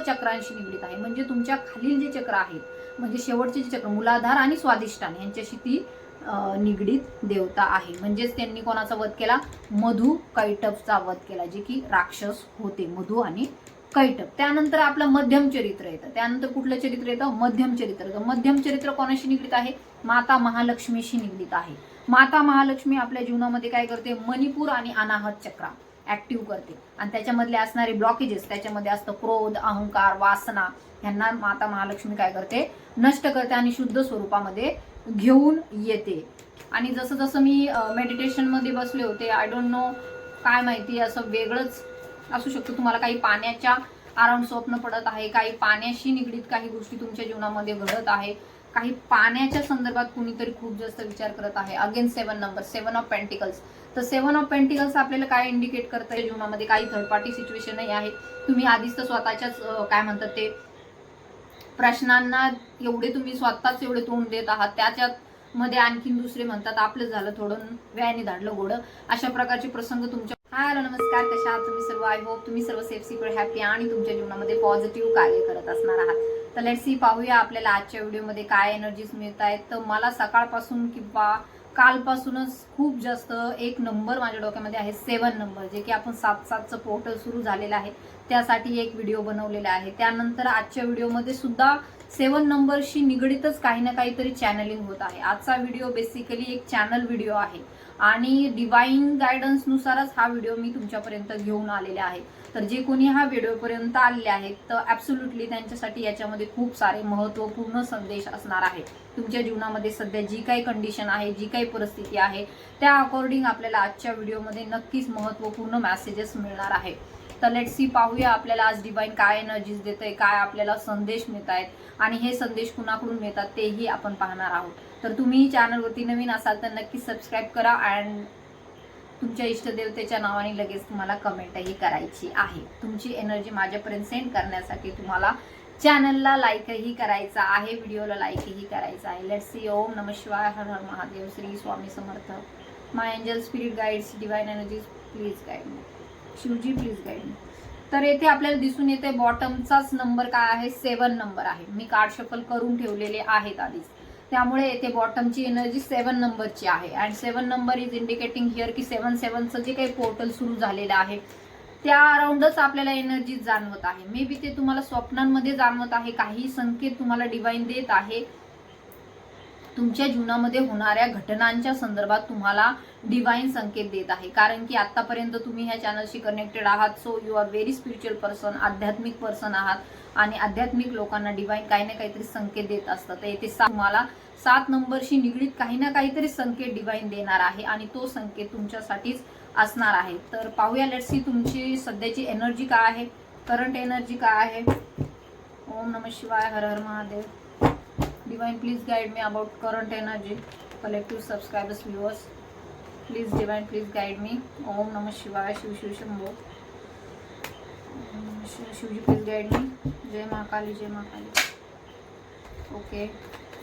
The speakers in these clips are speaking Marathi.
चक्रांशी निगडीत आहे. म्हणजे तुमच्या खालील जे चक्र आहेत, म्हणजे शेवटचे जे चक्र मूलाधार आणि स्वादिष्टान यांच्याशी ती निगडीत देवता आहे. म्हणजेच त्यांनी कोणाचा वध केला? मधु कैटभचा वध केला, जे की राक्षस होते, मधु आणि कैटभ. त्यानंतर आपलं मध्यम चरित्र येतं. त्यानंतर कुठलं चरित्र येतं? मध्यम चरित्र. तर मध्यम चरित्र कोणाशी निगडीत आहे? माता महालक्ष्मीशी निगडीत आहे. माता महालक्ष्मी आपल्या जीवनामध्ये काय करते? मणिपूर आणि अनाहत चक्र ऍक्टिव्ह करते आणि त्याच्यामधले असणारे ब्लॉकेजेस, त्याच्यामध्ये असतं क्रोध, अहंकार, वासना, यांना माता महालक्ष्मी काय करते? नष्ट करते आणि शुद्ध स्वरूपामध्ये घेऊन येते. आणि जसं जसं मी मेडिटेशन मध्ये बसले होते, आय डोंट नो काय माहिती, असं वेगळंच असू शकतं. तुम्हाला काही पाण्याच्या अराउंड स्वप्न पडत आहे, काही पाण्याशी निगडीत काही गोष्टी तुमच्या जीवनामध्ये घडत आहे, काही पाण्याच्या संदर्भात कुणीतरी खूप जास्त विचार करत आहे. Again 7 number, 7 of pentacles. तर 7 ऑफ पेंटिकल्स आपल्याला काय इंडिकेट करतं? जीवनामध्ये काही थर्ड पार्टी सिच्युएशनही आहे. तुम्ही आधीच तर स्वतःच्याच काय म्हणतात ते प्रश्नांना एवढे तुम्ही स्वतःच एवढे तोंड देत आहात, त्याच्यात मध्ये आणखीन दुसरे म्हणतात आपलं झालं थोडं व्यायाने धाडलं गोडं. अशा प्रकारचे प्रसंग तुमच्या. हॅलो नमस्कार, कशा आहात तुम्ही सर्व? आय होप तुम्ही सर्व सेफ, सिक्युअर, हॅपी आणि तुमच्या जीवनामध्ये पॉझिटिव्ह कार्य करत असणार आहात. तर लेट्स सी, पाहूया आपल्याला आजच्या व्हिडिओमध्ये काय एनर्जीज मिळत आहेत. तर मला सकाळपासून किंवा कालपासूनच खूप जास्त एक नंबर माझ्या डोक्यामध्ये आहे, 7 नंबर, जे की आपण 7-7चं पोर्टल सुरू झालेलं आहे, त्यासाठी एक व्हिडिओ बनवलेला आहे. त्यानंतर आजच्या व्हिडिओमध्ये सुद्धा 7 नंबरशी निगडीतच काही ना काहीतरी चॅनलिंग होत आहे. आजचा व्हिडिओ बेसिकली एक चॅनल व्हिडिओ आहे आणि डिवाइन गायडन्सनुसारच हा व्हिडिओ मी तुमच्यापर्यंत घेऊन आलेले आहे. तर जे कोणी हा व्हिडिओपर्यंत आलेले आहेत, तर ॲब्सोल्युटली त्यांच्यासाठी याच्यामध्ये खूप सारे महत्त्वपूर्ण संदेश असणार आहे. तुमच्या जीवनामध्ये सध्या जी काही कंडिशन आहे, जी काही परिस्थिती आहे, त्या अकॉर्डिंग आपल्याला आजच्या व्हिडिओमध्ये नक्कीच महत्त्वपूर्ण मेसेजेस मिळणार आहे. तर लेट्स सी, पाहूया आपल्याला आज डिवाइन काय एनर्जीज देत आहे, काय आपल्याला संदेश मिळत आहेत आणि हे संदेश कुणाकडून मिळतात तेही आपण पाहणार आहोत. तर तुम्ही चॅनलवरती नवीन असाल तर नक्की सबस्क्राईब करा अँड तुमच्या इष्टदेवतेच्या नावाने लगेच तुम्हाला कमेंटही करायची आहे. तुमची एनर्जी माझ्यापर्यंत सेंड करण्यासाठी तुम्हाला चॅनलला लाईकही करायचा आहे, व्हिडिओला लाईकही करायचा आहे. Let's see. ओम नमः शिवाय, हर हर Mahadev, Shri Swami Samarth. My angel, spirit guides, divine energies, please guide me. Shivji please guide me. तर येथे आपल्याला दिसून येते बॉटमचाच नंबर काय आहे? 7 नंबर आहे. मी कार्ड शफल करून ठेवलेले आहेत आधीच, त्यामुळे येथे बॉटमची एनर्जी 7 नंबरची आहे. And 7 number is indicating here की 7-7चं जे काही पोर्टल सुरू झालेलं आहे त्या अराउंडच आपल्याला एनर्जी जाणवत आहे. मे बी ते तुम्हाला स्वप्नांमध्ये जाणवत आहे, काही संकेत तुम्हाला डिवाइन देत आहे. तुमच्या जीवनामध्ये होणाऱ्या घटनांच्या संदर्भात तुम्हाला डिवाइन संकेत देत आहे, कारण की आतापर्यंत तुम्ही ह्या चॅनलशी कनेक्टेड आहात. So you are very spiritual person, आध्यात्मिक पर्सन आहात आणि आध्यात्मिक लोकांना डिवाइन काही ना काहीतरी संकेत देत असतात. तर येथे तुम्हाला 7 नंबरशी निगडीत काही ना काहीतरी संकेत डिवाइन देणार आहे आणि तो संकेत तुमच्यासाठीच असणार आहे. तर पाहूया, लेट्स सी तुमची सध्याची एनर्जी काय आहे, करंट एनर्जी काय आहे. ओम नमः शिवाय, हर हर Mahadev. Divine, please guide me about current energy. Collective subscribers, viewers, please Divine, please guide me. Om Namah Shivaya, Shiv Shiv Shambho. Shivji please guide me. जय महाकाली, जय महाकाली. ओके,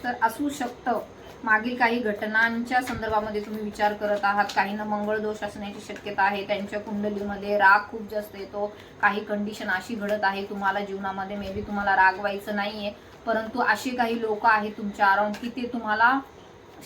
तर असू शकतं मागील काही घटनांच्या संदर्भामध्ये तुम्ही विचार करत आहात. काहींना मंगळ दोष असण्याची शक्यता आहे, त्यांच्या कुंडलीमध्ये राग खूप जास्त येतो, काही कंडिशन अशी घडत आहे तुम्हाला जीवनामध्ये, मे बी तुम्हाला रागवायचं नाहीये, परंतु असे काही लोक आहेत तुमच्या अराउंड की ते तुम्हाला,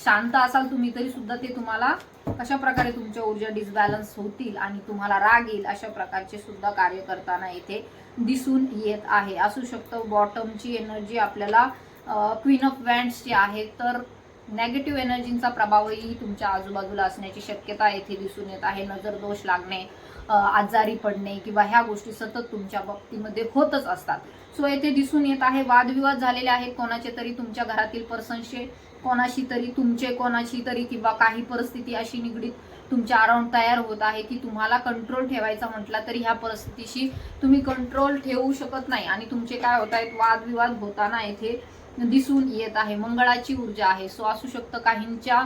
शांत असाल तुम्ही तरी सुद्धा ते तुम्हाला कशा प्रकारे तुमच्या ऊर्जा डिसबॅलन्स होतील आणि तुम्हाला राग येईल अशा प्रकारचे सुद्धा कार्य करताना इथे दिसून येत आहे. असू शकतं बॉटमची एनर्जी आपल्याला क्वीन ऑफ वँड्सची आहे, तर नेगेटिव्ह एनर्जींचा प्रभावही तुमच्या आजूबाजूला असण्याची शक्यता येथे दिसून येत आहे. नजर दोष लागणे, आजारी पडणे किंवा ह्या गोष्टी सतत तुमच्या बाबतीमध्ये होतच असतात. सो येथे दिसून येत आहे वादविवाद झालेले आहेत कोणाचे तरी तुमच्या घरातील पर्सनशी, कोणाशी तरी तुमचे, कोणाशी तरी, किंवा काही परिस्थिती अशी निगडीत तुमच्या अराउंड तयार होत आहे की तुम्हाला कंट्रोल ठेवायचा म्हटला तरी ह्या परिस्थितीशी तुम्ही कंट्रोल ठेवू शकत नाही आणि तुमचे काय होत आहेत, वादविवाद होताना येथे दिसून येत आहे. मंगळाची ऊर्जा आहे. सो असू शकतं काहींच्या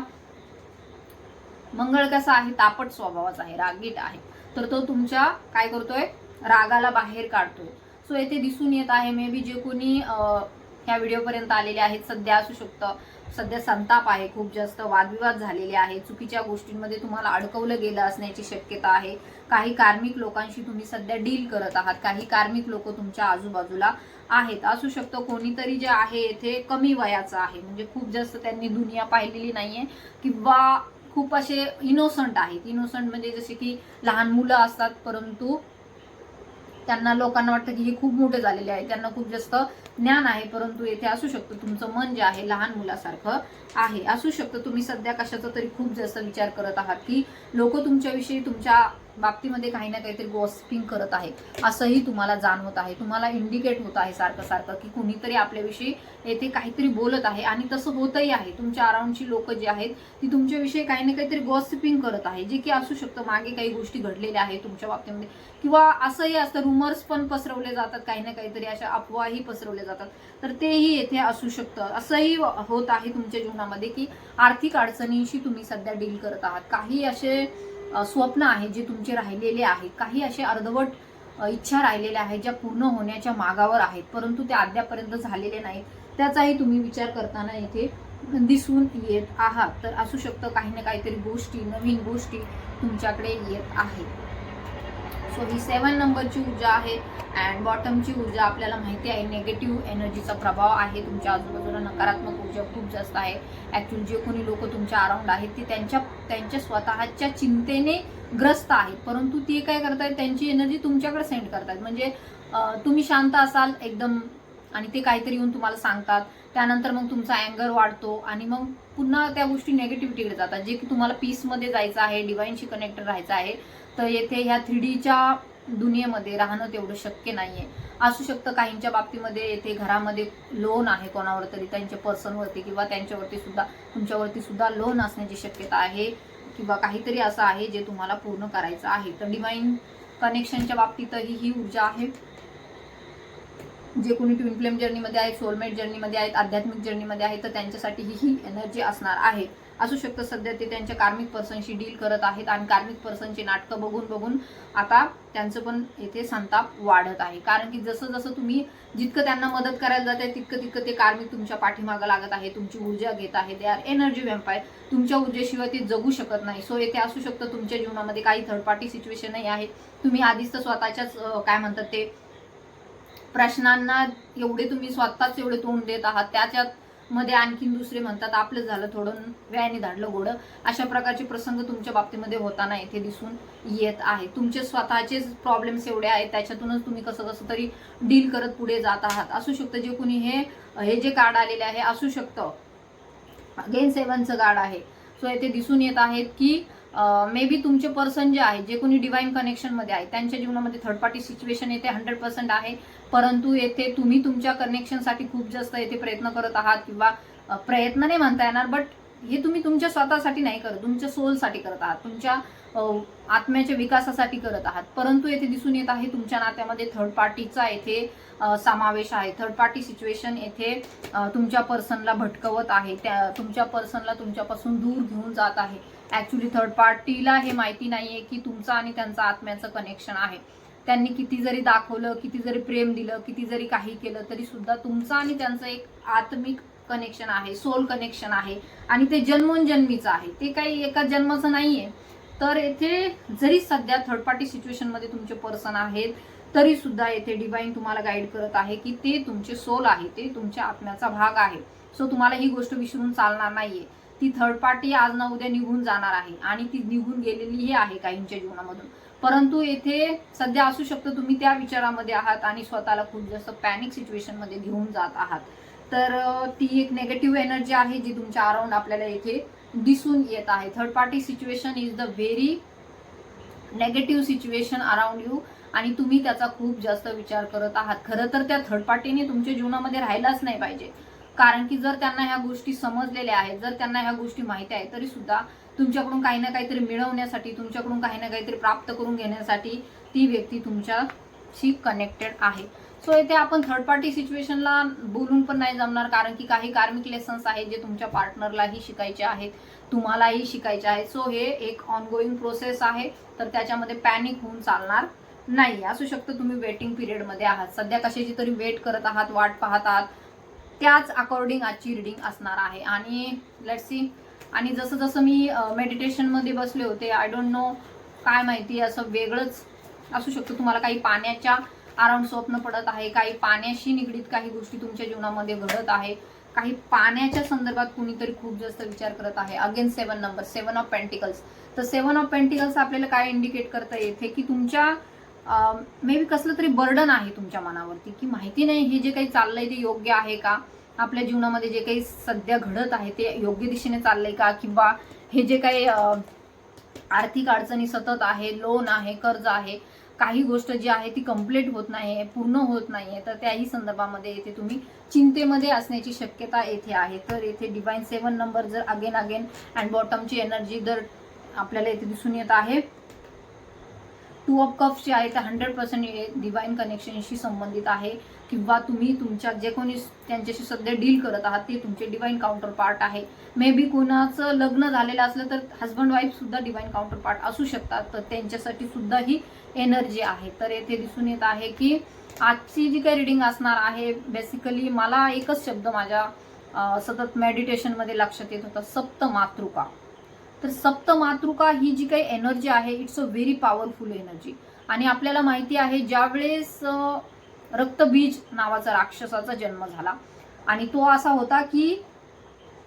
मंगळ कसा आहे, तापट स्वभावाचा आहे, रागीट आहे, तर तो तुमच्या काय करतोय, रागाला बाहेर काढतोय. सो येथे दिसून येत आहे मे बी जे कोणी ह्या व्हिडिओपर्यंत आलेले आहेत सध्या, असू शकतं सध्या संताप आहे, खूप जास्त वादविवाद झालेले आहे, चुकीच्या गोष्टींमध्ये तुम्हाला अडकवलं गेलं असण्याची शक्यता आहे. काही कार्मिक लोकांशी तुम्ही सध्या डील करत आहात, काही कार्मिक लोक तुमच्या आजूबाजूला आहेत. असू शकतं कोणीतरी जे आहे येथे कमी वयाचं आहे, म्हणजे खूप जास्त त्यांनी दुनिया पाहिलेली नाहीये किंवा खूप असे इनोसंट आहेत. इनोसंट म्हणजे जसे की लहान मुलं असतात, परंतु त्यांना लोकांना वाटतं की हे खूप मोठे झालेले आहे, त्यांना खूप जास्त ज्ञान आहे, परंतु येथे असू शकतं तुमचं मन जे आहे लहान मुलासारखं आहे. असू शकतं तुम्ही सध्या कशाचा तरी खूप जास्त विचार करत आहात की लोक तुमच्याविषयी तुमच्या बाबतीमध्ये काही ना काहीतरी गॉसिपिंग करत आहे, असंही तुम्हाला जाणवत आहे. तुम्हाला इंडिकेट होत आहे सारखं सारखं की कुणीतरी आपल्याविषयी येथे काहीतरी बोलत आहे, आणि तसं होतही आहे. तुमच्या अराउंडची लोक जी आहेत ती तुमच्याविषयी काही ना काहीतरी गॉसिपिंग करत आहे, जे की असू शकतं मागे काही गोष्टी घडलेल्या आहेत तुमच्या बाबतीमध्ये, किंवा असंही असतं रुमर्स पण पसरवले जातात, काही ना काहीतरी अशा अफवाही पसरवल्या जातात, तर तेही येथे असू शकतं. असंही होत आहे तुमच्या जीवनामध्ये की आर्थिक अडचणींशी तुम्ही सध्या डील करत आहात. काही असे स्वप्न आहे जे तुमचे राहिलेले आहेत, काही असे अर्धवट इच्छा राहिलेल्या आहेत ज्या पूर्ण होण्याच्या मागावर आहेत, परंतु त्या अद्यापर्यंत झालेले नाहीत, त्याचाही तुम्ही विचार करताना इथे दिसून येत आहात. तर असू शकतं काही ना काहीतरी गोष्टी, नवीन गोष्टी तुमच्याकडे येत आहेत. सो ही 7 नंबरची ऊर्जा आहे. अँड बॉटमची ऊर्जा आपल्याला माहिती आहे नेगेटिव्ह एनर्जीचा प्रभाव आहे तुमच्या आजूबाजूला, नकारात्मक ऊर्जा खूप जास्त आहे. ऍक्च्युअली जे कोणी लोक तुमच्या अराउंड आहेत ते त्यांच्या स्वतःच्या चिंतेने ग्रस्त आहेत, परंतु ते काय करतायत, त्यांची एनर्जी तुमच्याकडे सेंड करतायत. म्हणजे तुम्ही शांत असाल एकदम आणि ते काहीतरी येऊन तुम्हाला सांगतात, त्यानंतर मग तुमचा अँगर वाढतो आणि मग पुन्हा त्या गोष्टी नेगेटिव्हिटीकडे जातात, जे की तुम्हाला पीसमध्ये जायचं आहे, डिवाइनशी कनेक्टेड राहायचं आहे. तर येथे ह्या 3Dच्या दुनियेमध्ये राहणं तेवढं शक्य नाहीये. असू शकतं काहींच्या बाबतीमध्ये येथे घरामध्ये लोन आहे कोणावर तरी, त्यांच्या पर्सनवरती किंवा त्यांच्यावरती सुद्धा, तुमच्यावरती सुद्धा लोन असण्याची शक्यता आहे, किंवा काहीतरी असं आहे जे तुम्हाला पूर्ण करायचं आहे. तर डिवाइन कनेक्शनच्या बाबतीतही ही ऊर्जा आहे. जे कोणी ट्विन फ्लेम जर्नीमध्ये आहेत, सोलमेट जर्नीमध्ये आहेत, आध्यात्मिक जर्नीमध्ये आहेत, तर त्यांच्यासाठी ही एनर्जी असणार आहे. असू शकतं सध्या ते त्यांच्या कार्मिक पर्सनशी डील करत आहेत आणि कार्मिक पर्सनची नाटकं बघून बघून आता त्यांचं पण येथे संताप वाढत आहे. कारण की जसं जसं तुम्ही जितकं त्यांना मदत करायला जात आहे तितकं तितकं ते कार्मिक तुमच्या पाठीमागं लागत आहे, तुमची ऊर्जा घेत आहे. ते आर एनर्जी वॅम्पायर, तुमच्या ऊर्जेशिवाय ते जगू शकत नाही. सो येथे असू शकतं तुमच्या जीवनामध्ये काही थर्ड पार्टी सिच्युएशनही आहे. तुम्ही आधीच तर स्वतःच्याच काय म्हणतात ते प्रश्नांना एवढे तुम्ही स्वतःच एवढे तोंड देत आहात, त्याच्यात मध्ये आणखीन दुसरे म्हणतात आपलं झालं थोडं व्यायाने धाडलं घोडं. अशा प्रकारचे प्रसंग तुमच्या बाबतीमध्ये होताना इथे दिसून येत आहे. तुमचे स्वतःचेच प्रॉब्लेम्स एवढे आहेत, त्याच्यातूनच तुम्ही कसं कसं तरी डील करत पुढे जात आहात. असू शकतं जे कोणी हे जे कार्ड आलेले आहे, असू शकतं अगेन 7चं कार्ड आहे. सो येथे दिसून येत आहेत की मे बी तुमचे पर्सन जे आहे, जे कोणी डिवाइन कनेक्शनमध्ये आहे, त्यांच्या जीवनामध्ये थर्ड पार्टी सिच्युएशन येथे 100% आहे, परंतु येथे तुम्ही तुमच्या कनेक्शनसाठी खूप जास्त येथे प्रयत्न करत आहात, किंवा प्रयत्न नाही म्हणता येणार, बट हे तुम्ही तुमच्या स्वतःसाठी नाही करत, तुमच्या सोलसाठी करत आहात, तुमच्या आत्म्याच्या विकासासाठी करत आहात. परंतु येथे दिसून येत आहे तुमच्या नात्यामध्ये थर्ड पार्टीचा येथे समावेश आहे. थर्ड पार्टी सिच्युएशन येथे तुमच्या पर्सनला भटकवत आहे, त्या तुमच्या पर्सनला तुमच्यापासून दूर घेऊन जात आहे. ऍक्च्युली थर्ड पार्टीला हे माहिती नाहीये की तुमचं आणि त्यांचं आत्म्याचं कनेक्शन आहे. त्यांनी किती जरी दाखवलं, किती जरी प्रेम दिलं, किती जरी काही केलं, तरी सुद्धा तुमचं आणि त्यांचं एक आत्मिक कनेक्शन आहे, सोल कनेक्शन आहे, आणि ते जन्मोनजन्मीचं आहे, ते काही एका जन्माचं नाहीये. तर येथे जरी सध्या थर्ड पार्टी सिच्युएशन मध्ये तुमचे पर्सन आहेत, तरी सुद्धा येथे डिवाइन तुम्हाला गाईड करत आहे की ते तुमचे सोल आहे, ते तुमच्या आत्म्याचा भाग आहे. सो तुम्हाला ही गोष्ट विसरून चालणार नाहीये. ती थर्ड पार्टी आज ना उद्या निघून जाणार आहे, आणि ती निघून गेलेलीही आहे काहींच्या जीवनामधून. परंतु येथे सध्या असू शकतं तुम्ही त्या विचारामध्ये आहात आणि स्वतःला खूप जास्त पॅनिक सिच्युएशन मध्ये घेऊन जात आहात. तर ती एक नेगेटिव्ह एनर्जी आहे जी तुमच्या अराउंड आपल्याला येथे दिसून येत आहे. Third party situation is the very negative situation around you, आणि तुम्ही त्याचा खूप जास्त विचार करत आहात. खरं तर त्या थर्ड पार्टीने तुमच्या जीवनामध्ये राहायलाच नाही पाहिजे, कारण की जर त्यांना ह्या गोष्टी समजलेल्या आहेत, जर त्यांना ह्या गोष्टी माहिती आहेत, तरी सुद्धा तुमच्याकडून काही ना काहीतरी मिळवण्यासाठी, तुमच्याकडून काही ना काहीतरी प्राप्त करून घेण्यासाठी ती व्यक्ती तुमच्याशी कनेक्टेड आहे. सो इथे आपण थर्ड पार्टी सिच्युएशनला बोलून पण नाही जमणार, कारण की काही कार्मिक लेसन्स आहेत जे तुमच्या पार्टनरलाही शिकायचे आहेत, तुम्हालाही शिकायचे आहेत. सो हे एक ऑनगोईंग प्रोसेस आहे, तर त्याच्यामध्ये पॅनिक होऊन चालणार नाही. असू शकतं तुम्ही वेटिंग पिरियडमध्ये आहात, सध्या कशाची तरी वेट करत आहात, वाट पाहत आहात, त्याच अकॉर्डिंग आजची रिडिंग असणार आहे. आणि लेट्स सी. आणि जसं जसं मी मेडिटेशनमध्ये बसले होते, आय डोंट नो काय माहिती, असं वेगळंच असू शकतं. तुम्हाला काही पाण्याच्या अराउंड स्वप्न पडत आहे, काही पाण्याशी निगडीत काही गोष्टी तुमच्या जीवनामध्ये घडत आहे, काही पाण्याच्या संदर्भात कुणीतरी खूप जास्त विचार करत आहे. Again 7 number, 7 of pentacles. तर 7 ऑफ पेंटिकल्स आपल्याला काय इंडिकेट करता येते की तुमच्या मे बी कसलं तरी बर्डन आहे तुमच्या मनावरती, की माहिती नाही हे जे काही चाललंय ते योग्य आहे का, आपल्या जीवनामध्ये जे काही सध्या घडत आहे ते योग्य दिशेने चाललंय का, किंवा हे जे काही आर्थिक अडचणी सतत आहे, लोन आहे, कर्ज आहे, काही गोष्ट जी आहे ती कंप्लीट होत नाहीये, पूर्ण होत नाहीये, तर त्याही संदर्भामध्ये येथे तुम्ही चिंतेमध्ये असण्याची शक्यता येथे आहे. तर येथे डिवाइन 7 नंबर जर अगेन अँड बॉटमची एनर्जी जर आपल्याला इथे दिसून येत आहे, 2 ऑफ कप्सची आहे, तर 100% डिवाइन कनेक्शनशी संबंधित आहे, किंवा तुम्ही तुमच्या जे कोणी त्यांच्याशी सध्या डील करत आहात ते तुमचे डिवाइन काउंटर पार्ट आहे. मे बी कोणाचं लग्न झालेलं असलं तर हजबंड वाईफ सुद्धा डिवाइन काउंटर पार्ट असू शकतात, तर त्यांच्यासाठी सुद्धा ही एनर्जी आहे. तर येथे दिसून येत आहे की आजची जी काही रिडिंग असणार आहे, बेसिकली मला एकच शब्द माझ्या सतत मेडिटेशनमध्ये लक्षात येत होता, सप्तमातृका. तर सप्तमातृका ही जी काही एनर्जी आहे, it's a very powerful energy. आणि आपल्याला माहिती आहे ज्यावेळेस रक्तबीज नावाचा राक्षसाचा जन्म झाला, आणि तो असा होता की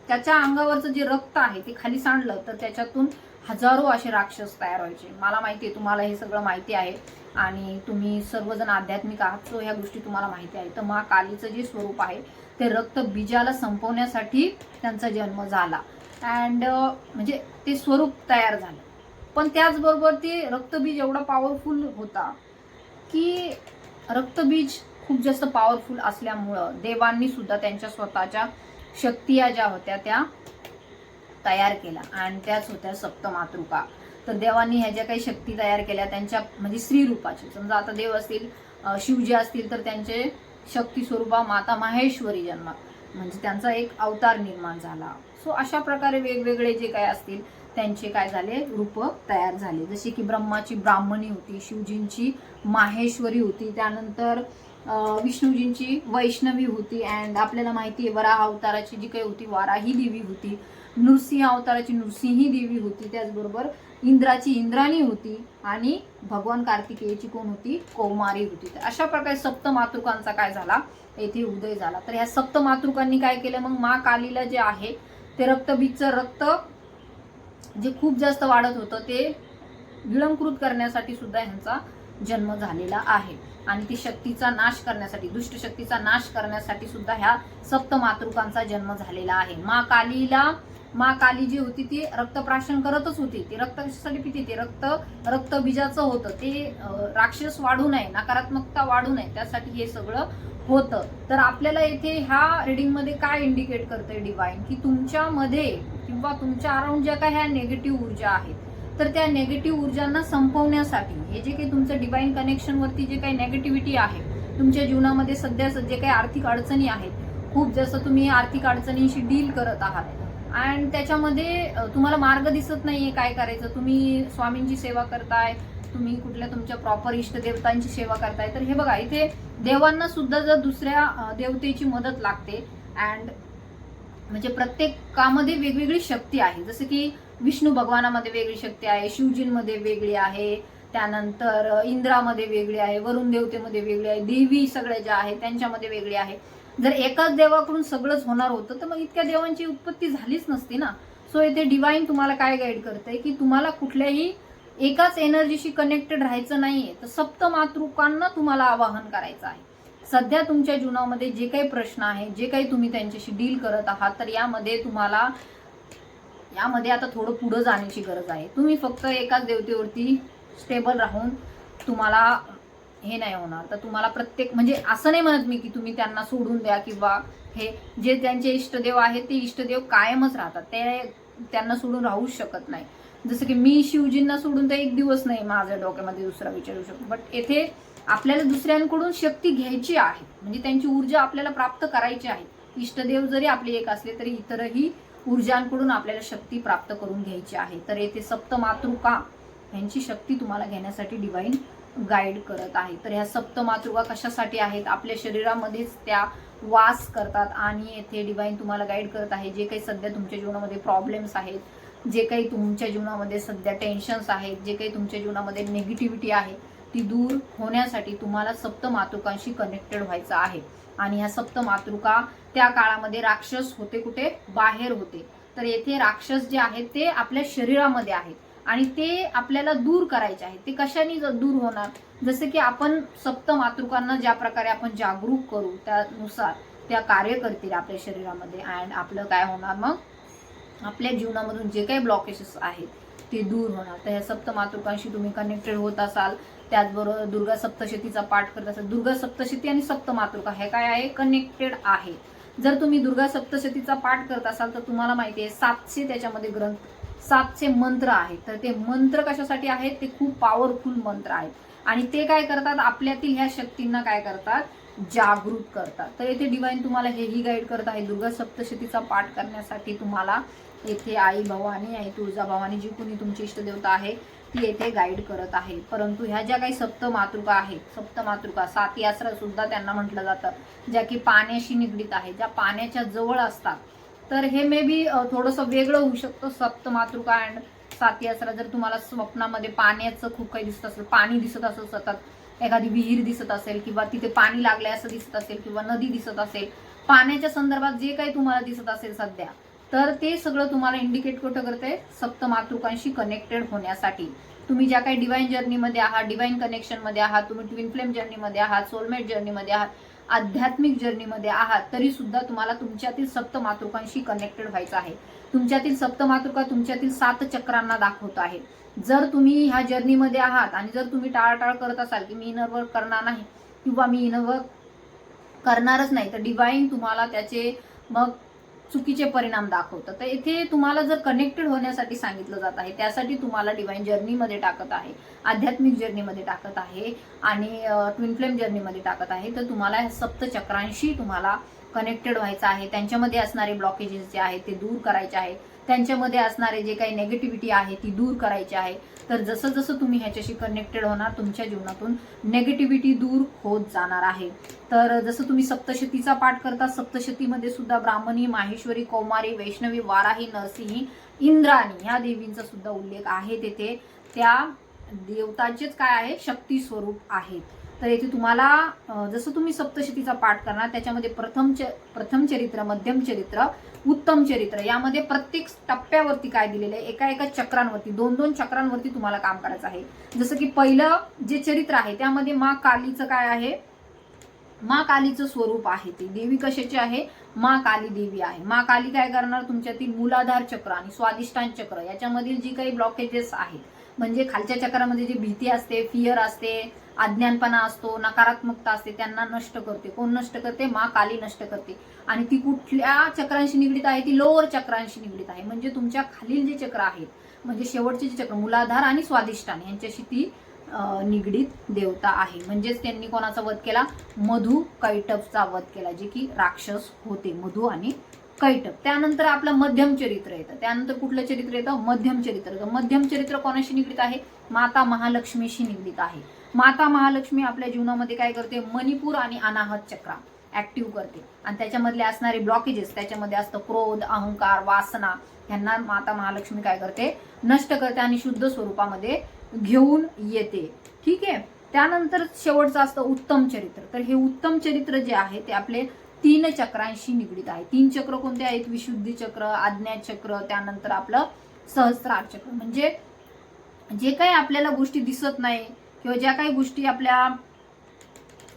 त्याच्या अंगावरचं जे रक्त आहे ते खाली सांडलं तर त्याच्यातून हजारो असे राक्षस तयार व्हायचे. मला माहिती आहे, तुम्हाला हे सगळं माहिती आहे, आणि तुम्ही सर्वजण आध्यात्मिक आहात, सो ह्या गोष्टी तुम्हाला माहिती आहे. तर मा कालीचं जे स्वरूप आहे ते रक्तबीजाला संपवण्यासाठी त्यांचा जन्म झाला, अँड म्हणजे ते स्वरूप तयार झालं. पण त्याचबरोबर ते रक्तबीज एवढा पॉवरफुल होता की रक्तबीज खूप जास्त पॉवरफुल असल्यामुळं देवांनी सुद्धा त्यांच्या स्वतःच्या शक्ती ज्या होत्या त्या तयार केल्या, आणि त्याच होत्या सप्तमातृका. तर देवांनी ह्या ज्या काही शक्ती तयार केल्या त्यांच्या म्हणजे स्त्री रूपाचे, समजा आता देव असतील, शिवजी असतील, तर त्यांचे शक्ती स्वरूपा माता माहेश्वरी जन्म म्हणजे त्यांचा एक अवतार निर्माण झाला. सो अशा प्रकारे वेगवेगळे जे काय असतील त्यांचे काय झाले रूप तयार झाले. जशी की ब्रह्माची ब्राह्मणी होती, शिवजींची माहेश्वरी होती, त्यानंतर विष्णूजींची वैष्णवी होती, अँड आपल्याला माहिती आहे वराह अवताराची जी काही होती वाराही देवी होती, नृसिंह अवताराची नृसिंही देवी होती, त्याचबरोबर इंद्राची इंद्राणी होती, आणि भगवान कार्तिकेयची कोण होती, कौमारी होती. तर अशा प्रकारे सप्तमातृकांचा काय झाला येथे उदय झाला. तर ह्या सप्तमातृकांनी काय केलं मग, मा कालीला जे आहे ते रक्तबीजचं रक्त जे खूप जास्त वाढत होतं ते गिळंकृत करण्यासाठी सुद्धा ह्यांचा जन्म झालेला आहे, आणि ती शक्तीचा नाश करण्यासाठी, दुष्ट शक्तीचा नाश करण्यासाठी सुद्धा ह्या सप्तमातृकांचा जन्म झालेला आहे. मा काली जी होती ती रक्तप्राशन करतच होती. ती रक्त कशासाठी पिते, ते रक्तबीजाचं होतं, ते राक्षस वाढू नये, नकारात्मकता वाढू नये, त्यासाठी हे सगळं होतं. तर आपल्याला येथे ह्या रिडिंगमध्ये काय इंडिकेट करतंय डिवाइन, की तुमच्यामध्ये किंवा तुमच्या अराउंड ज्या काही ह्या नेगेटिव्ह ऊर्जा आहेत, तर त्या नेगेटिव्ह ऊर्जांना संपवण्यासाठी हे जे काही तुमचं डिवाइन कनेक्शनवरती जे काही नेगेटिव्हिटी आहे तुमच्या जीवनामध्ये सध्या जे काही आर्थिक अडचणी आहेत, खूप जास्त तुम्ही आर्थिक अडचणींशी डील करत आहात, अँड त्याच्यामध्ये तुम्हाला मार्ग दिसत नाहीये काय करायचं. तुम्ही स्वामींची सेवा करताय, तुम्ही कुठल्या तुमच्या प्रॉपर इष्ट देवतांची सेवा करताय, तर हे बघा इथे देवांना सुद्धा जर दुसऱ्या देवतेची मदत लागते, अँड म्हणजे प्रत्येकामध्ये वेगवेगळी शक्ती आहे. जसं की विष्णू भगवानामध्ये वेगळी शक्ती आहे, शिवजींमध्ये वेगळी आहे, त्यानंतर इंद्रामध्ये वेगळी आहे, वरुण देवतेमध्ये वेगळी आहे, देवी सगळ्या ज्या आहेत त्यांच्यामध्ये वेगळी आहे. जर एकाच देवाकडून सगळंच होणार होतं तर मग इतक्या देवांची उत्पत्ती झालीच नसती ना. सो इथे डिवाइन तुम्हाला काय गाईड करते की तुम्हाला कुठल्याही एकाच एनर्जीशी कनेक्टेड राहायचं नाहीये, तर सप्तमातृकांना तुम्हाला आवाहन करायचं आहे. सध्या तुमच्या जीवनामध्ये जे काही प्रश्न आहे, जे काही तुम्ही त्यांच्याशी डील करत आहात, तर यामध्ये आता थोडं पुढे जाण्याची गरज आहे. तुम्ही फक्त एकाच देवतेवरती स्टेबल राहून तुम्हाला हे नाही होणार. तर तुम्हाला प्रत्येक म्हणजे असं नाही म्हणत मी की तुम्ही त्यांना सोडून द्या, किंवा हे जे त्यांचे इष्टदेव आहेत ते इष्टदेव कायमच राहतात, ते त्यांना सोडून राहूच शकत नाही. जसं की मी शिवजींना सोडून तर एक दिवस नाही माझ्या डोक्यामध्ये दुसरा विचारू शकतो, बट येथे आपल्याला दुसऱ्यांकडून शक्ती घ्यायची आहे, म्हणजे त्यांची ऊर्जा आपल्याला प्राप्त करायची आहे. इष्टदेव जरी आपले एक असले तरी इतरही ऊर्जांकडून आपल्याला शक्ती प्राप्त करून घ्यायची आहे. तर येथे सप्तमातृका यांची शक्ती तुम्हाला घेण्यासाठी डिवाइन गाईड करत आहे. तर ह्या सप्तमातृका कशासाठी आहेत? आपल्या शरीरामध्येच त्या वास करतात आणि येथे डिवाइन तुम्हाला गाईड करत आहे. जे काही सध्या तुमच्या जीवनामध्ये प्रॉब्लेम्स आहेत, जे काही तुमच्या जीवनामध्ये सध्या टेन्शन्स आहेत, जे काही तुमच्या जीवनामध्ये निगेटिव्हिटी आहे, ती दूर होण्यासाठी तुम्हाला सप्तमातृकांशी कनेक्टेड व्हायचं आहे. आणि ह्या सप्तमातृका त्या काळामध्ये राक्षस होते, कुठे? बाहेर होते. तर येथे राक्षस जे आहेत ते आपल्या शरीरामध्ये आहेत आणि ते आपल्याला दूर करायचे आहेत. ते कशाने दूर होणार? जसे की आपण सप्तमातृकांना ज्या प्रकारे आपण जागरूक करू त्यानुसार त्या कार्य करतील आपल्या शरीरामध्ये. अँड आपलं काय होणार मग? आपल्या जीवनामधून जे काही ब्लॉकेजेस आहेत ते दूर होणार. तर ह्या सप्तमातृकांशी तुम्ही कनेक्टेड होत असाल. त्याचबरोबर दुर्गा सप्तशतीचा पाठ करत असाल. दुर्गा सप्तशती आणि सप्तमातृका हे काय आहे? कनेक्टेड आहे. जर तुम्ही दुर्गा सप्तशतीचा पाठ करत असाल तर तुम्हाला माहिती आहे 700 त्याच्यामध्ये ग्रंथ, 700 मंत्र आहेत. तर ते मंत्र कशासाठी आहेत? ते खूप पॉवरफुल मंत्र आहेत आणि ते काय करतात? आपल्यातील ह्या शक्तींना काय करतात? जागृत करतात. तर येथे डिवाइन तुम्हाला हेही गाईड करत आहे. दुर्गा सप्तशतीचा पाठ करण्यासाठी तुम्हाला येथे आई भवानी, आई तुळजाभवानी, जी कोणी तुमची इष्टदेवता आहे ती येथे गाईड करत आहे. परंतु ह्या ज्या काही सप्तमातृका आहेत, सप्तमातृका 7 यात्रा सुद्धा त्यांना म्हटलं जातं, ज्या की पाण्याशी निगडीत आहे, ज्या पाण्याच्या जवळ असतात. तर हे मे बी थोडंसं वेगळं होऊ शकतं. सप्तमातृका अँड 7 यात्रा. जर तुम्हाला स्वप्नामध्ये पाण्याचं खूप काही दिसत असेल, पाणी दिसत असेल, सतत एखादी विहीर दिसत असेल किंवा तिथे पाणी लागले असं दिसत असेल किंवा नदी दिसत असेल, पाण्याच्या संदर्भात जे काही तुम्हाला दिसत असेल सध्या, तर ते सगळं तुम्हाला इंडिकेट कुठं करते? सप्तमातृकांशी कनेक्टेड होण्यासाठी. तुम्ही ज्या काही डिवाइन जर्नीमध्ये आहात, डिवाइन कनेक्शनमध्ये आहात, तुम्ही ट्विन फ्लेम जर्नीमध्ये आहात, सोलमेट जर्नीमध्ये आहात, आध्यात्मिक जर्नीमध्ये आहात, तरी सुद्धा तुम्हाला तुमच्यातील सप्तमातृकांशी कनेक्टेड व्हायचं आहे. तुमच्यातील सप्तमातृका तुमच्यातील 7 चक्रांना दाखवत आहे. जर तुम्ही ह्या जर्नीमध्ये आहात आणि जर तुम्ही टाळाटाळ करत असाल की मी इनर वर्क करणार नाही किंवा मी इनर वर्क करणारच नाही, तर डिवाइन तुम्हाला त्याचे मग चुकीचे परिणाम दाखवतं. तर इथे तुम्हाला जर कनेक्टेड होण्यासाठी सांगितलं जात आहे, त्यासाठी तुम्हाला डिवाइन जर्नीमध्ये टाकत आहे, आध्यात्मिक जर्नीमध्ये टाकत आहे आणि ट्विन फ्लेम जर्नीमध्ये टाकत आहे. तर तुम्हाला सप्तचक्रांशी तुम्हाला कनेक्टेड व्हायचं आहे. त्यांच्यामध्ये असणारे ब्लॉकेजेस जे आहेत ते दूर करायचे आहे. त्यांच्यामध्ये असणारे जे काही नेगेटिव्हिटी आहे ती दूर करायची आहे. तर जसं जसं तुम्ही ह्याच्याशी कनेक्टेड होणार, तुमच्या जीवनातून नेगेटिव्हिटी दूर होत जाणार आहे. तर जसं तुम्ही सप्तशतीचा पाठ करता, सप्तशतीमध्ये सुद्धा ब्राह्मणी, माहेश्वरी, कौमारी, वैष्णवी, वाराही, नरसिंही, इंद्राणी ह्या देवींचा सुद्धा उल्लेख आहे. तेथे त्या देवतांचेच काय आहे? शक्ती स्वरूप आहेत. तर येथे तुम्हाला जसं तुम्ही सप्तशतीचा पाठ करणार, त्याच्यामध्ये प्रथम चरित्र, मध्यम चरित्र, उत्तम चरित्र, यामध्ये प्रत्येक टप्प्यावरती काय दिलेलं आहे? एका एका चक्रांवरती, 2-2 चक्रांवरती तुम्हाला काम करायचं आहे. जसं की पहिलं जे चरित्र आहे त्यामध्ये माँ कालीचं काय आहे? माँ कालीचं स्वरूप आहे. ती देवी कशाची आहे? माँ काली देवी आहे. माँ काली काय करणार? तुमच्यातील मूलाधार चक्र आणि स्वादिष्टान चक्र याच्यामधील जी काही ब्लॉकेजेस आहेत, म्हणजे खालच्या चक्रामध्ये जी भीती असते, फिअर असते, अज्ञानपणा असतो, नकारात्मकता असते, त्यांना नष्ट करते. कोण नष्ट करते? माँ काली नष्ट करते. आणि ती कुठल्या चक्रांशी निगडीत आहे? ती लोअर चक्रांशी निगडीत आहे. म्हणजे तुमच्या खालील जे चक्र आहेत, म्हणजे शेवटचे जे चक्र मूलाधार आणि स्वादिष्टान यांच्याशी ती निगडीत देवता आहे. म्हणजेच त्यांनी कोणाचा वध केला? मधु कैटभचा वध केला, जे की राक्षस होते, मधु आणि कैटभ. त्यानंतर आपलं मध्यम चरित्र येतं. त्यानंतर कुठलं चरित्र येतं? मध्यम चरित्र. मध्यम चरित्र कोणाशी निगडीत आहे? माता महालक्ष्मीशी निगडीत आहे. माता महालक्ष्मी आपल्या जीवनामध्ये काय करते? मणिपूर आणि अनाहत चक्र ऍक्टिव्ह करते आणि त्याच्यामधले असणारे ब्लॉकेजेस, त्याच्यामध्ये असतं क्रोध, अहंकार, वासना, यांना माता महालक्ष्मी काय करते? नष्ट करते आणि शुद्ध स्वरूपामध्ये घेऊन येते. ठीक आहे. त्यानंतर शेवटचं असतं उत्तम चरित्र. तर हे उत्तम चरित्र जे आहे ते आपले 3 चक्रांशी निगडीत आहे. 3 चक्र कोणते आहेत? विशुद्धी चक्र, आज्ञा चक्र, त्यानंतर आपलं सहस्त्रार चक्र. म्हणजे जे काही आपल्याला गोष्टी दिसत नाही किंवा ज्या काही गोष्टी आपल्या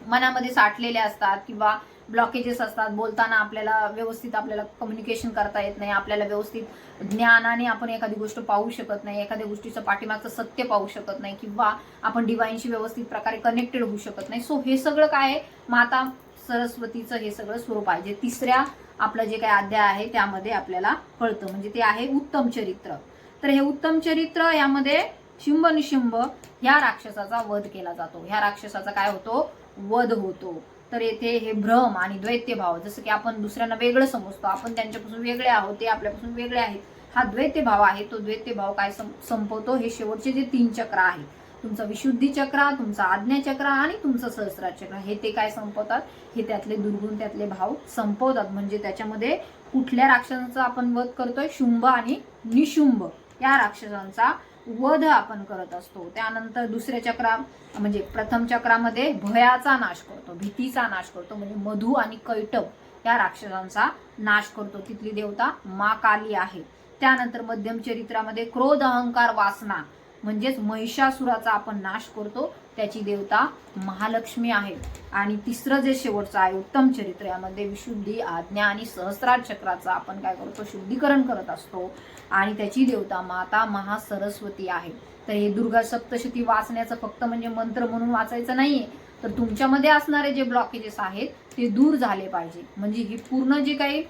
मनामध्ये साठलेल्या असतात किंवा ब्लॉकेजेस असतात, बोलताना आपल्याला व्यवस्थित आपल्याला कम्युनिकेशन करता येत नाही, आपल्याला व्यवस्थित ज्ञानाने आपण एखादी गोष्ट पाहू शकत नाही, एखाद्या गोष्टीचं पाठीमागचं सत्य पाहू शकत नाही किंवा आपण डिवाइनशी व्यवस्थित प्रकारे कनेक्टेड होऊ शकत नाही. सो हे सगळं काय आहे? माता सरस्वतीचं हे सगळं स्वरूप आहे, जे तिसऱ्या आपलं जे काही अध्याय आहे त्यामध्ये आपल्याला कळतं. म्हणजे ते आहे उत्तम चरित्र. तर हे उत्तम चरित्र यामध्ये शिंब निशिंब ह्या राक्षसाचा वध केला जातो. ह्या राक्षसाचा काय होतो? वध होतो. तर येथे हे भ्रम आणि द्वैत्य भाव, जसं की आपण दुसऱ्यांना वेगळं समजतो, आपण त्यांच्यापासून वेगळे आहोत, ते आपल्यापासून वेगळे आहेत, हा द्वैत्य भाव आहे. तो द्वैत्य भाव काय संपवतो? हे शेवटचे जे 3 चक्र आहेत, तुमचं विशुद्धी चक्र, तुमचा आज्ञा चक्र आणि तुमचं सहस्रार चक्र हे ते काय संपवतात, हे त्यातले दुर्गुण त्यातले भाव संपवतात. म्हणजे त्याच्यामध्ये कुठल्या राक्षसांचा आपण वध करतोय, शुंभ आणि निशुंभ या राक्षसांचा वध आपण करत असतो. त्यानंतर दुसऱ्या चक्रा म्हणजे प्रथम चक्रामध्ये भयाचा नाश करतो, भीतीचा नाश करतो, म्हणजे मधु आणि कैटभ या राक्षसांचा नाश करतो. तिथली देवता मा काली आहे. त्यानंतर मध्यम चरित्रामध्ये क्रोध अहंकार वासना म्हणजेच महिषासुराचा आपण नाश करतो, त्याची देवता महालक्ष्मी आहे. आणि तिसरं जे शेवटचं आहे उत्तम चरित्र, यामध्ये विशुद्धी आज्ञा आणि सहस्रार चक्राचा आपण काय करतो, शुद्धीकरण करत असतो आणि त्याची देवता माता महासरस्वती आहे. तर हे दुर्गा सप्तशती वाचण्याचं फक्त म्हणजे मंत्र म्हणून वाचायचं नाहीये, तर तुमच्यामध्ये असणारे जे ब्लॉकेजेस आहेत ते दूर झाले पाहिजे. म्हणजे ही पूर्ण जे काही